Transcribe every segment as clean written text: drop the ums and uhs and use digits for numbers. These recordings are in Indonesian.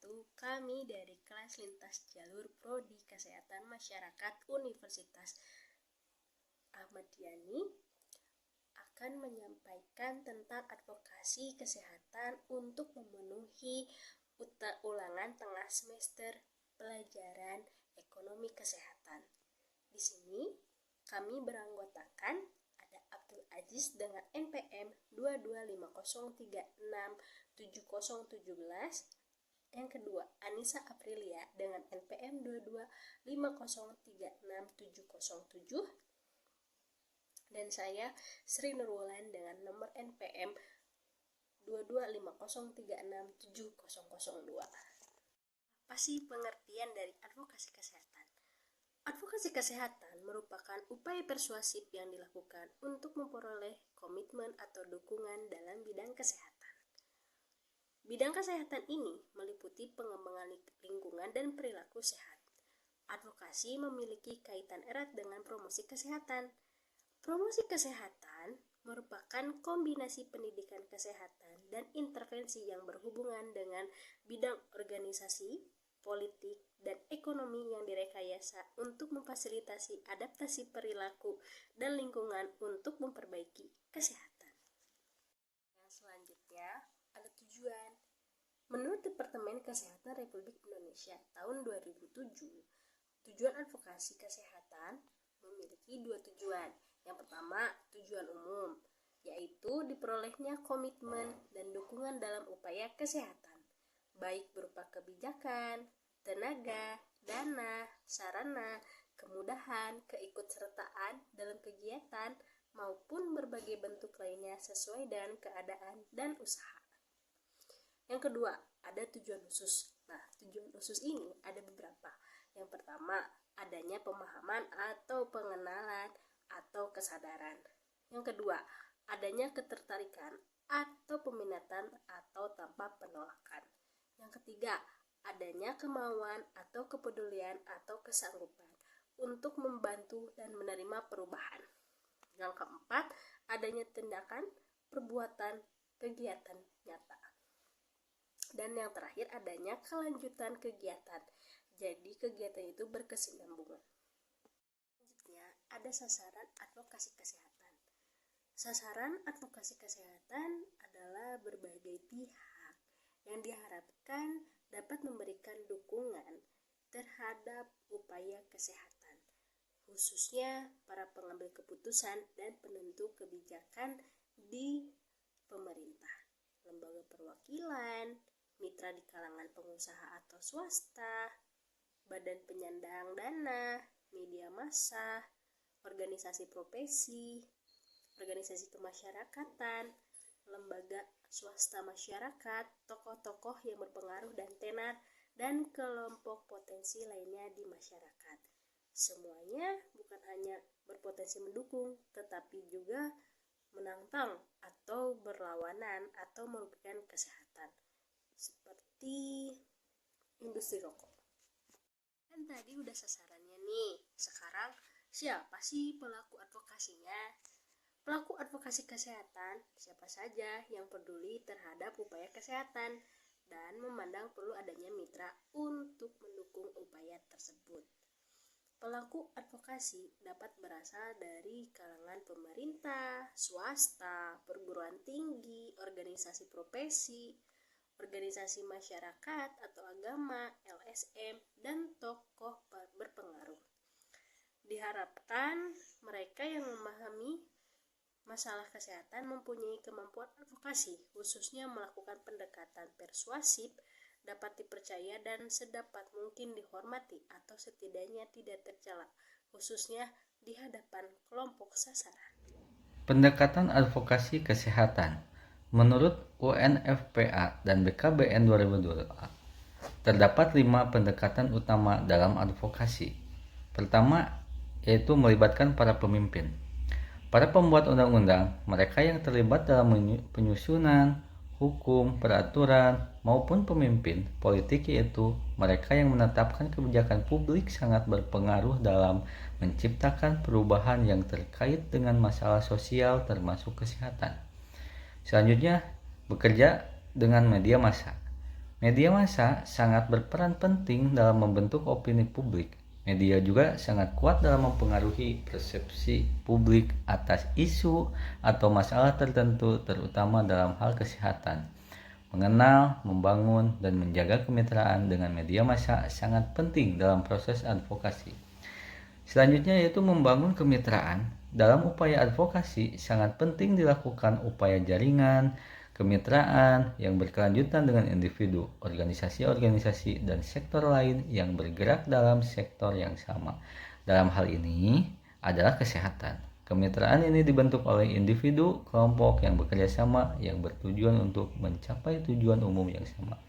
wabarakatuh. Kami dari kelas lintas jalur Prodi Kesehatan Masyarakat Universitas Ahmad Yani akan menyampaikan tentang advokasi kesehatan untuk memenuhi ulangan tengah semester pelajaran ekonomi kesehatan. Di sini kami beranggotakan ada Abdul Aziz dengan NPM 225036717. Yang kedua, Anissa Aprilia dengan NPM 225036707. Dan saya Sri Nurwulan dengan nomor NPM 22503670002. Apa sih pengertian dari advokasi kesehatan? Advokasi kesehatan merupakan upaya persuasif yang dilakukan untuk memperoleh komitmen atau dukungan dalam bidang kesehatan. Bidang kesehatan ini meliputi pengembangan lingkungan dan perilaku sehat. Advokasi memiliki kaitan erat dengan promosi kesehatan. Promosi kesehatan merupakan kombinasi pendidikan kesehatan dan intervensi yang berhubungan dengan bidang organisasi, politik, dan ekonomi yang direkayasa untuk memfasilitasi adaptasi perilaku dan lingkungan untuk memperbaiki kesehatan. Yang selanjutnya ada tujuan. Menurut Departemen Kesehatan Republik Indonesia tahun 2007, tujuan advokasi kesehatan memiliki dua tujuan. Yang pertama, tujuan umum, yaitu diperolehnya komitmen dan dukungan dalam upaya kesehatan, baik berupa kebijakan, tenaga, dana, sarana, kemudahan, keikutsertaan dalam kegiatan, maupun berbagai bentuk lainnya sesuai dengan keadaan dan usaha. Yang kedua, ada tujuan khusus. Nah, tujuan khusus ini ada beberapa. Yang pertama, adanya pemahaman atau pengenalan atau kesadaran. Yang kedua, adanya ketertarikan atau peminatan atau tanpa penolakan. Yang ketiga, adanya kemauan atau kepedulian atau kesanggupan untuk membantu dan menerima perubahan. Yang keempat, adanya tindakan, perbuatan, kegiatan nyata. Dan yang terakhir, adanya kelanjutan kegiatan. Jadi kegiatan itu berkesinambungan. Selanjutnya, ada sasaran advokasi kesehatan. Sasaran advokasi kesehatan adalah berbagai pihak yang diharapkan dapat memberikan dukungan terhadap upaya kesehatan, khususnya para pengambil keputusan dan penentu kebijakan di pemerintah, lembaga perwakilan, mitra di kalangan pengusaha atau swasta, badan penyandang dana, media massa, organisasi profesi, organisasi kemasyarakatan, lembaga swasta masyarakat, tokoh-tokoh yang berpengaruh dan tenar, dan kelompok potensi lainnya di masyarakat. Semuanya bukan hanya berpotensi mendukung, tetapi juga menantang atau berlawanan atau merugikan kesehatan, seperti industri rokok. Kan tadi udah sasarannya nih. Sekarang siapa sih pelaku advokasinya? Pelaku advokasi kesehatan siapa saja yang peduli terhadap upaya kesehatan dan memandang perlu adanya mitra untuk mendukung upaya tersebut. Pelaku advokasi dapat berasal dari kalangan pemerintah, swasta, perguruan tinggi, organisasi profesi, organisasi masyarakat atau agama, LSM, dan tokoh berpengaruh. Diharapkan mereka yang memahami masalah kesehatan mempunyai kemampuan advokasi, khususnya melakukan pendekatan persuasif, dapat dipercaya dan sedapat mungkin dihormati atau setidaknya tidak tercela, khususnya di hadapan kelompok sasaran. Pendekatan advokasi kesehatan. Menurut UNFPA dan BKBN 2002, terdapat 5 pendekatan utama dalam advokasi. Pertama, yaitu melibatkan para pemimpin. Para pembuat undang-undang, mereka yang terlibat dalam penyusunan, hukum, peraturan, maupun pemimpin politik, yaitu mereka yang menetapkan kebijakan publik, sangat berpengaruh dalam menciptakan perubahan yang terkait dengan masalah sosial termasuk kesehatan. Selanjutnya, bekerja dengan media massa. Media massa sangat berperan penting dalam membentuk opini publik. Media juga sangat kuat dalam mempengaruhi persepsi publik atas isu atau masalah tertentu, terutama dalam hal kesehatan. Mengenal, membangun, dan menjaga kemitraan dengan media massa sangat penting dalam proses advokasi. Selanjutnya yaitu membangun kemitraan. Dalam upaya advokasi sangat penting dilakukan upaya jaringan, kemitraan yang berkelanjutan dengan individu, organisasi-organisasi, dan sektor lain yang bergerak dalam sektor yang sama. Dalam hal ini adalah kesehatan. Kemitraan ini dibentuk oleh individu, kelompok yang bekerja sama yang bertujuan untuk mencapai tujuan umum yang sama.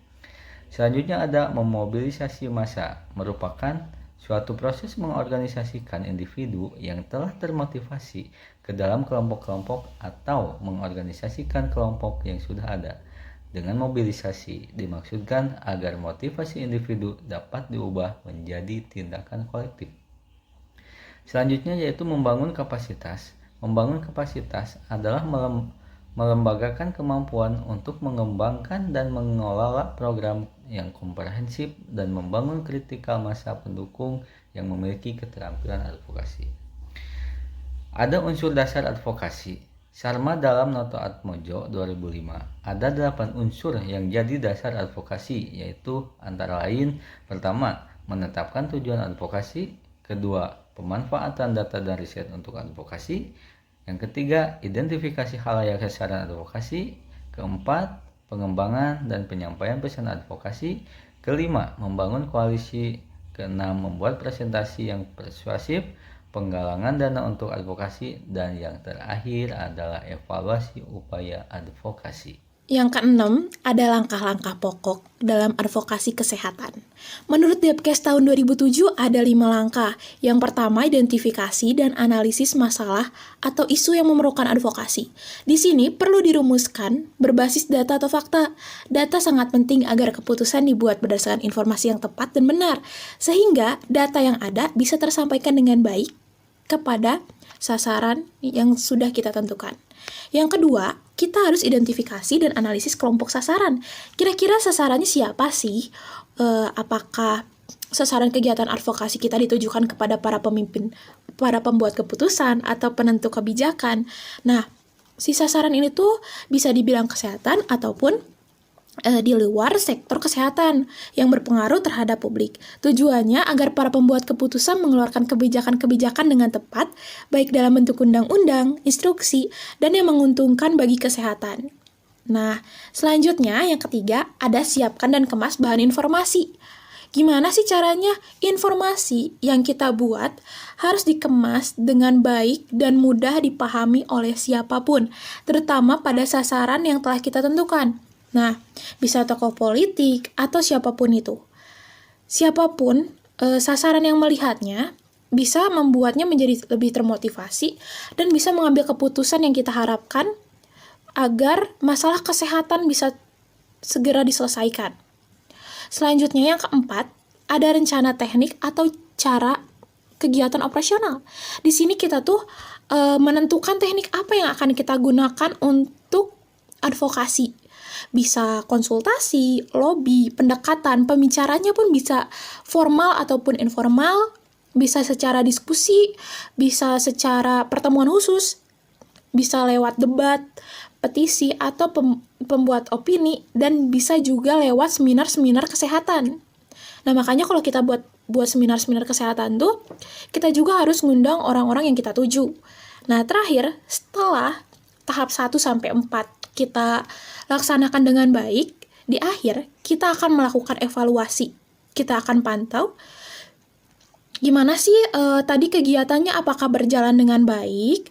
Selanjutnya ada memobilisasi massa, merupakan suatu proses mengorganisasikan individu yang telah termotivasi ke dalam kelompok-kelompok atau mengorganisasikan kelompok yang sudah ada. Dengan mobilisasi dimaksudkan agar motivasi individu dapat diubah menjadi tindakan kolektif. Selanjutnya yaitu membangun kapasitas. Membangun kapasitas adalah melembagakan kemampuan untuk mengembangkan dan mengelola program yang komprehensif dan membangun kritikal massa pendukung yang memiliki keterampilan advokasi. Ada unsur dasar advokasi. Sharma dalam Noto Atmojo 2005, ada 8 unsur yang jadi dasar advokasi, yaitu antara lain: pertama, menetapkan tujuan advokasi; kedua, pemanfaatan data dan riset untuk advokasi; yang ketiga, identifikasi khalayak sasaran advokasi; keempat, pengembangan dan penyampaian pesan advokasi; kelima, membangun koalisi; keenam, membuat presentasi yang persuasif; penggalangan dana untuk advokasi; dan yang terakhir adalah evaluasi upaya advokasi. Yang keenam, ada langkah-langkah pokok dalam advokasi kesehatan. Menurut Depkes tahun 2007, ada 5 langkah. Yang pertama, identifikasi dan analisis masalah atau isu yang memerlukan advokasi. Di sini perlu dirumuskan berbasis data atau fakta. Data sangat penting agar keputusan dibuat berdasarkan informasi yang tepat dan benar, sehingga data yang ada bisa tersampaikan dengan baik kepada sasaran yang sudah kita tentukan. Yang kedua, kita harus identifikasi dan analisis kelompok sasaran. Kira-kira sasarannya siapa sih? Apakah sasaran kegiatan advokasi kita ditujukan kepada para pemimpin, para pembuat keputusan, atau penentu kebijakan? Nah, si sasaran ini tuh bisa dibilang kesehatan ataupun di luar sektor kesehatan yang berpengaruh terhadap publik. Tujuannya agar para pembuat keputusan mengeluarkan kebijakan-kebijakan dengan tepat, baik dalam bentuk undang-undang, instruksi, dan yang menguntungkan bagi kesehatan. Nah, selanjutnya yang ketiga, ada siapkan dan kemas bahan informasi. Gimana sih caranya? Informasi yang kita buat harus dikemas dengan baik dan mudah dipahami oleh siapapun, terutama pada sasaran yang telah kita tentukan. Nah, bisa tokoh politik atau siapapun itu. Siapapun sasaran yang melihatnya bisa membuatnya menjadi lebih termotivasi dan bisa mengambil keputusan yang kita harapkan agar masalah kesehatan bisa segera diselesaikan. Selanjutnya yang keempat, ada rencana teknik atau cara kegiatan operasional. Di sini kita tuh menentukan teknik apa yang akan kita gunakan untuk advokasi. Bisa konsultasi, lobby, pendekatan, pembicaranya pun bisa formal ataupun informal, bisa secara diskusi, bisa secara pertemuan khusus, bisa lewat debat, petisi, atau pembuat opini, dan bisa juga lewat seminar-seminar kesehatan. Nah, makanya kalau kita buat seminar-seminar kesehatan tuh, kita juga harus ngundang orang-orang yang kita tuju. Nah, terakhir, setelah tahap 1-4 kita laksanakan dengan baik, di akhir kita akan melakukan evaluasi. Kita akan pantau gimana sih tadi kegiatannya, apakah berjalan dengan baik,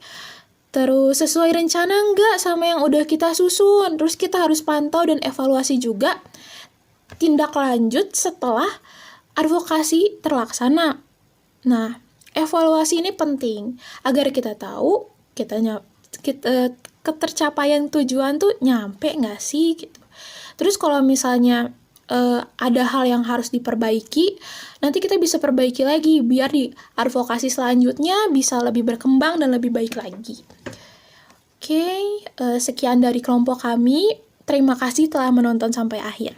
terus sesuai rencana enggak sama yang udah kita susun. Terus kita harus pantau dan evaluasi juga tindak lanjut setelah advokasi terlaksana. Nah, evaluasi ini penting agar kita tahu ketercapaian tujuan tuh nyampe nggak sih gitu. Terus kalau misalnya ada hal yang harus diperbaiki, nanti kita bisa perbaiki lagi biar di advokasi selanjutnya bisa lebih berkembang dan lebih baik lagi. Oke, sekian dari kelompok kami. Terima kasih telah menonton sampai akhir.